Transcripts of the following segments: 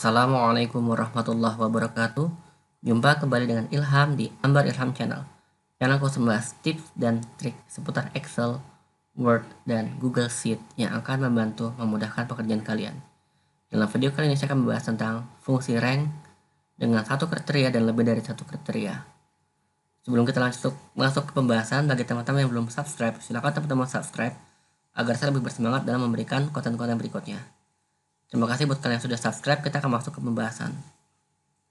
Assalamualaikum warahmatullahi wabarakatuh. Jumpa kembali dengan Ilham di Ambar Ilham Channel. Channel khusus membahas tips dan trik seputar Excel, Word, dan Google Sheet yang akan membantu memudahkan pekerjaan kalian. Dalam video kali ini saya akan membahas tentang fungsi rank dengan satu kriteria dan lebih dari satu kriteria. Sebelum kita masuk ke pembahasan, bagi teman-teman yang belum subscribe, silakan teman-teman subscribe agar saya lebih bersemangat dalam memberikan konten-konten berikutnya. Terima kasih buat kalian yang sudah subscribe. Kita akan masuk ke pembahasan.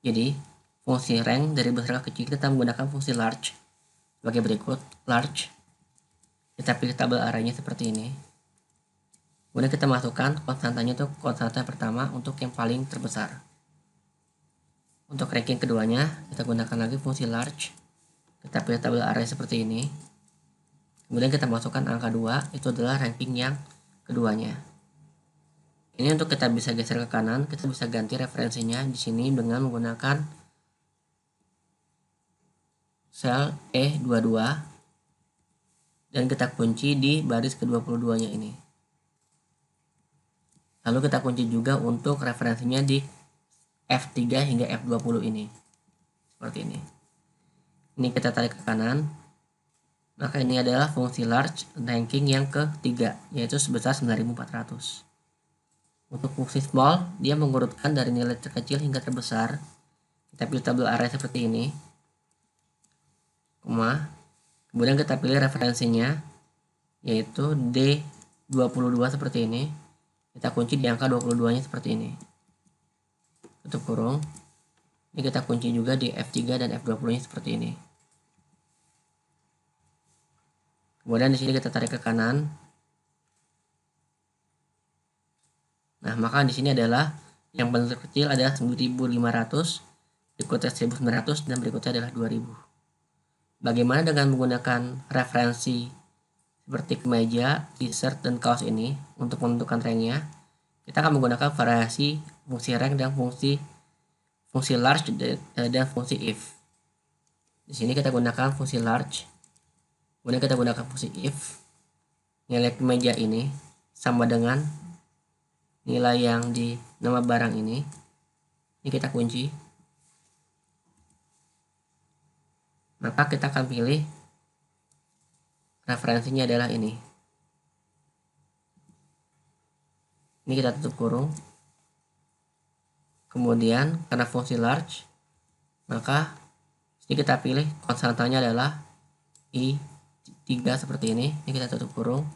Jadi, fungsi rank dari besar ke kecil kita menggunakan fungsi large sebagai berikut. Large, kita pilih tabel arraynya seperti ini. Kemudian kita masukkan konstantanya itu konstanta pertama untuk yang paling terbesar. Untuk ranking keduanya, kita gunakan lagi fungsi large. Kita pilih tabel array seperti ini. Kemudian kita masukkan angka 2, itu adalah ranking yang keduanya. Ini untuk kita bisa geser ke kanan, kita bisa ganti referensinya di sini dengan menggunakan sel E22 dan kita kunci di baris ke-22-nya ini. Lalu kita kunci juga untuk referensinya di F3 hingga F20 ini. Seperti ini. Ini kita tarik ke kanan. Maka ini adalah fungsi large ranking yang ketiga, yaitu sebesar 9400. Untuk fungsi small, dia mengurutkan dari nilai terkecil hingga terbesar. Kita pilih tabel array seperti ini. Kemudian kita pilih referensinya, yaitu D22 seperti ini. Kita kunci di angka 22-nya seperti ini. Tutup kurung. Ini kita kunci juga di F3 dan F20-nya seperti ini. Kemudian di sini kita tarik ke kanan. Nah, maka di sini adalah yang paling terkecil adalah 9500, berikutnya 1900, dan berikutnya adalah 2000. Bagaimana dengan menggunakan referensi seperti kemeja, t-shirt, dan kaos ini untuk menentukan ranknya? Kita akan menggunakan variasi fungsi rank dan fungsi large dan fungsi if. Di sini kita gunakan fungsi large, kemudian kita gunakan fungsi if. Nilai kemeja ini sama dengan nilai yang di nama barang ini kita kunci. Maka kita akan pilih referensinya adalah ini. Ini kita tutup kurung. Kemudian karena fungsi large, maka ini kita pilih konstantanya adalah I3 seperti ini. Ini kita tutup kurung.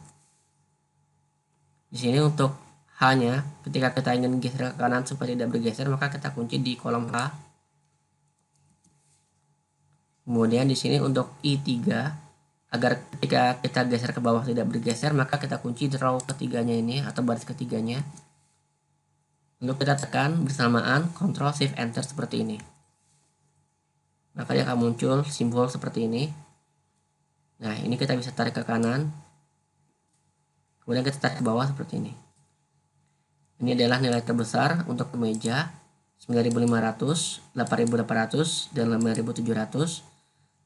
Di sini untuk hanya ketika kita ingin geser ke kanan supaya tidak bergeser, maka kita kunci di kolom H. Kemudian di sini untuk I3, agar ketika kita geser ke bawah tidak bergeser, maka kita kunci di row ketiganya ini atau baris ketiganya. Lalu kita tekan bersamaan Ctrl Shift Enter seperti ini. Maka dia akan muncul simbol seperti ini. Nah, ini kita bisa tarik ke kanan. Kemudian kita tarik ke bawah seperti ini. Ini adalah nilai terbesar untuk kemeja 9500, 8800, dan 5700.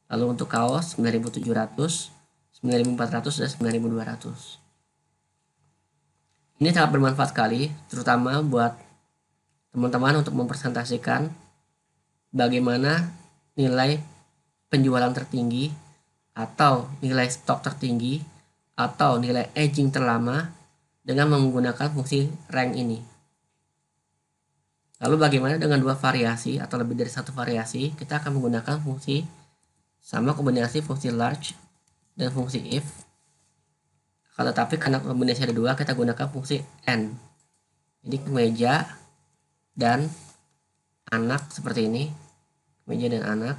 Lalu untuk kaos 9700, 9400, dan 9200. Ini sangat bermanfaat sekali, terutama buat teman-teman untuk mempresentasikan bagaimana nilai penjualan tertinggi atau nilai stok tertinggi atau nilai aging terlama dengan menggunakan fungsi rank ini. Lalu bagaimana dengan dua variasi atau lebih dari satu variasi? Kita akan menggunakan fungsi sama kombinasi fungsi large dan fungsi if. Tetapi karena kombinasi ada dua, kita gunakan fungsi and. Jadi kemeja dan anak seperti ini. Kemeja dan anak.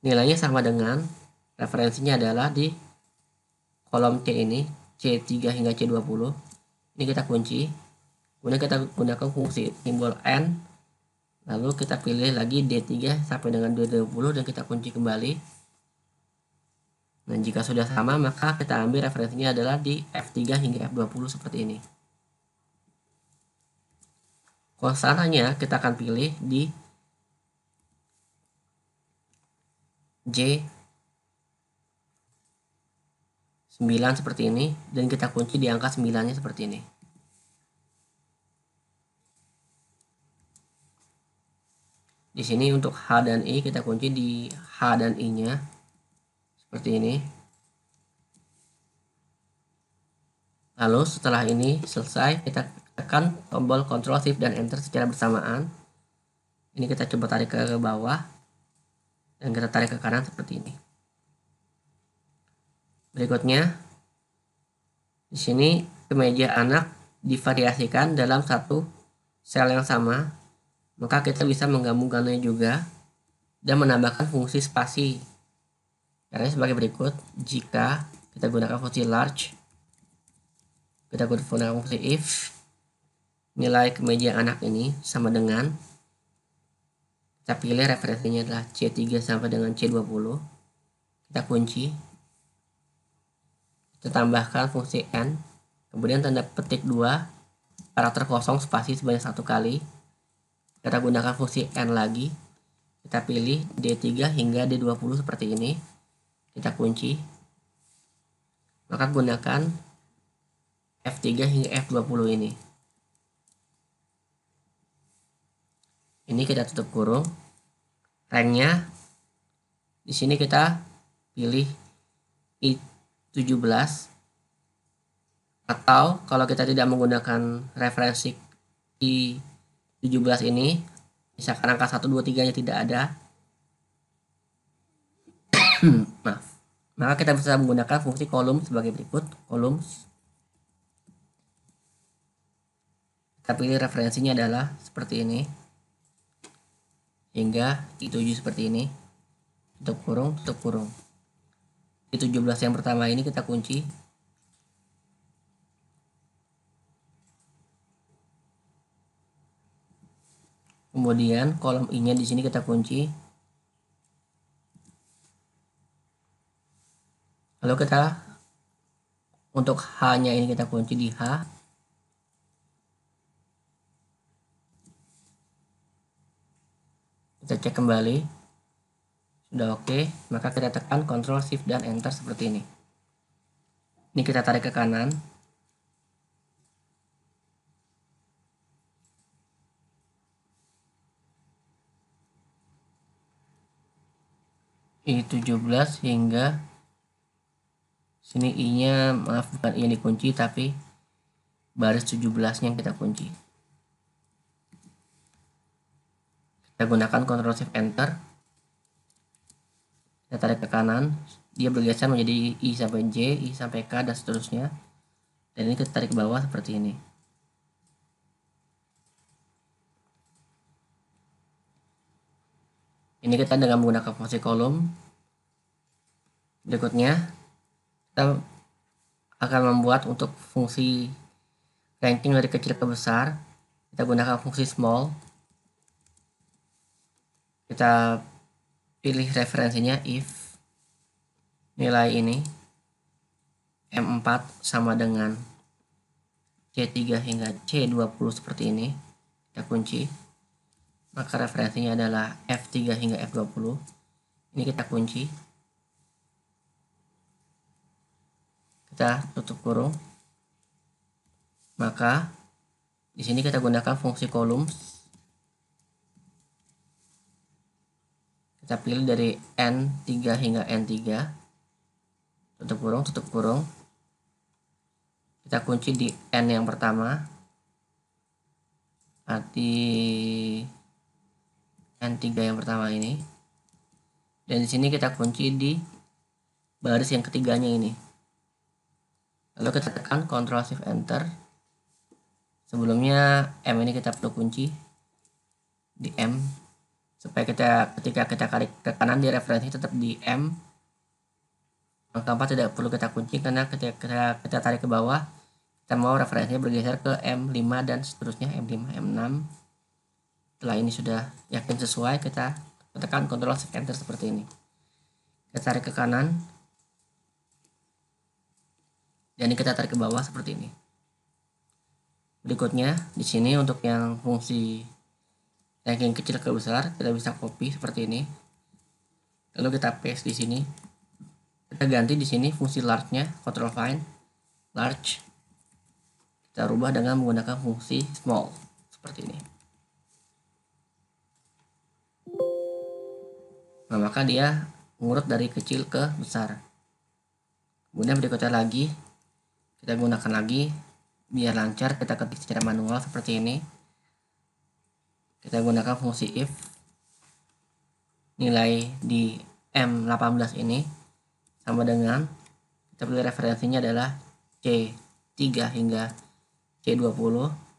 Nilainya sama dengan referensinya adalah di kolom C ini. C3 hingga C20. Ini kita kunci. Kemudian kita gunakan fungsi simbol N, lalu kita pilih lagi D3 sampai dengan D20 dan kita kunci kembali. Dan jika sudah sama, maka kita ambil referensinya adalah di F3 hingga F20 seperti ini. Konstantannya kita akan pilih di J9 seperti ini, dan kita kunci di angka 9-nya seperti ini. Di sini untuk H dan I kita kunci di H dan I-nya seperti ini. Lalu setelah ini selesai, kita tekan tombol Ctrl Shift dan Enter secara bersamaan. Ini kita coba tarik ke bawah dan kita tarik ke kanan seperti ini. Berikutnya, di sini kemeja anak divariasikan dalam satu sel yang sama, maka kita bisa menggabungkannya juga dan menambahkan fungsi spasi. Caranya sebagai berikut: jika kita gunakan fungsi large, kita gunakan fungsi if, nilai kemeja anak ini sama dengan, kita pilih referensinya adalah C3 sampai dengan C20, kita kunci, kita tambahkan fungsi N, kemudian tanda petik 2, karakter kosong spasi sebanyak 1 kali, kita gunakan fungsi N lagi, kita pilih D3 hingga D20 seperti ini, kita kunci, maka gunakan F3 hingga F20 ini. Ini kita tutup kurung. Ranknya di sini kita pilih I17, atau kalau kita tidak menggunakan referensi I17 ini, misalkan angka 1, 2, 3 nya tidak ada, maaf, maka kita bisa menggunakan fungsi kolom sebagai berikut. Columns, kita pilih referensinya adalah seperti ini hingga I7 seperti ini, tutup kurung. I17 yang pertama ini kita kunci, kemudian kolom I-nya di sini kita kunci, lalu kita untuk H-nya ini kita kunci di H, kita cek kembali, sudah oke, maka kita tekan Ctrl Shift dan Enter seperti ini. Ini kita tarik ke kanan, I17 hingga sini I-nya, maaf, bukan I yang dikunci tapi baris 17-nya yang kita kunci. Kita gunakan Ctrl Shift Enter, kita tarik ke kanan, dia bergeser menjadi I sampai J, I sampai K, dan seterusnya. Dan ini kita tarik ke bawah seperti ini. Ini kita dengan menggunakan fungsi kolom. Berikutnya, kita akan membuat untuk fungsi ranking dari kecil ke besar. Kita gunakan fungsi small. Kita pilih referensinya if nilai ini M4 sama dengan C3 hingga C20 seperti ini, kita kunci, maka referensinya adalah F3 hingga F20. Ini kita kunci, kita tutup kurung, maka di sini kita gunakan fungsi columns. Kita pilih dari N3 hingga N3, tutup kurung, kita kunci di N yang pertama, arti N3 yang pertama ini, dan di sini kita kunci di baris yang ketiganya ini. Lalu kita tekan Ctrl Shift Enter. Sebelumnya M ini kita perlu kunci di M, supaya ketika kita tarik ke kanan di referensi tetap di M. Angka 4 tidak perlu kita kunci karena ketika kita tarik ke bawah Kita mau referensinya bergeser ke M5 dan seterusnya, M5, M6. Setelah ini sudah yakin sesuai, kita tekan Ctrl Shift Enter seperti ini. Kita tarik ke kanan, dan ini kita tarik ke bawah seperti ini. Berikutnya di sini untuk yang fungsi ranking kecil ke besar, kita bisa copy seperti ini. Lalu kita paste di sini. Kita ganti di sini fungsi large-nya, Ctrl Find large. Kita rubah dengan menggunakan fungsi small seperti ini. Nah, maka dia mengurut dari kecil ke besar. Kemudian berikutnya lagi, kita gunakan lagi biar lancar, kita ketik secara manual seperti ini. Kita gunakan fungsi if. Nilai di M18 ini sama dengan, kita pilih referensinya adalah C3 hingga C20.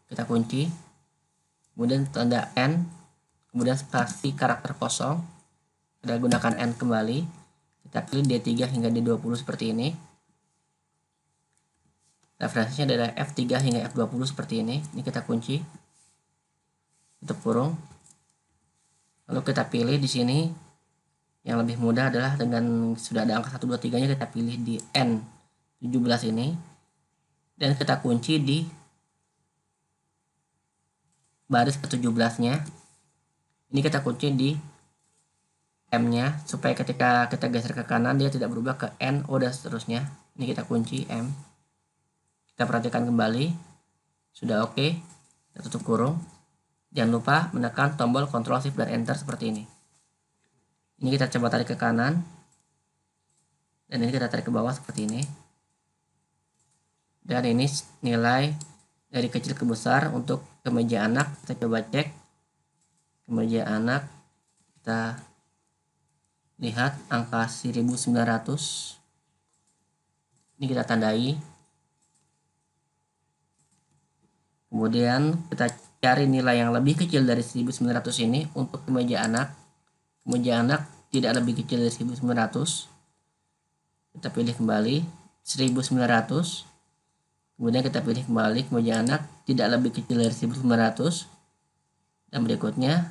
Kita kunci, kemudian tanda N, kemudian spasi karakter kosong. Kita gunakan N kembali, kita pilih D3 hingga D20 seperti ini. Referensinya adalah F3 hingga F20 seperti ini. Ini kita kunci, tutup kurung. Lalu kita pilih di sini yang lebih mudah adalah dengan sudah ada angka 1, 2, 3 nya, kita pilih di N17 ini, dan kita kunci di baris ke-17 nya. Ini kita kunci di M nya supaya ketika kita geser ke kanan dia tidak berubah ke N, O, dan seterusnya. Ini kita kunci M. Kita perhatikan kembali, sudah oke. Kita tutup kurung. Jangan lupa menekan tombol Ctrl Shift dan Enter seperti ini. Ini kita coba tarik ke kanan, dan ini kita tarik ke bawah seperti ini. Dan ini nilai dari kecil ke besar untuk kemeja anak. Kita coba cek kemeja anak, kita lihat angka 1900. Ini kita tandai. Kemudian kita cari nilai yang lebih kecil dari 1900 ini untuk kemeja anak. Kemeja anak tidak lebih kecil dari 1900. Kita pilih kembali 1900. Kemudian kita pilih kembali kemeja anak tidak lebih kecil dari 1900. Dan berikutnya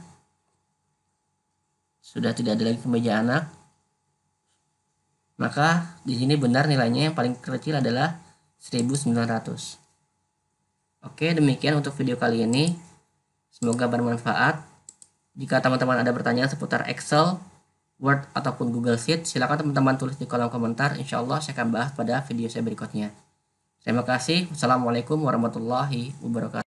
sudah tidak ada lagi kemeja anak. Maka di sini benar nilainya yang paling kecil adalah 1900. Oke, demikian untuk video kali ini. Semoga bermanfaat. Jika teman-teman ada pertanyaan seputar Excel, Word, ataupun Google Sheet, silakan teman-teman tulis di kolom komentar. Insya Allah saya akan bahas pada video saya berikutnya. Terima kasih. Wassalamualaikum warahmatullahi wabarakatuh.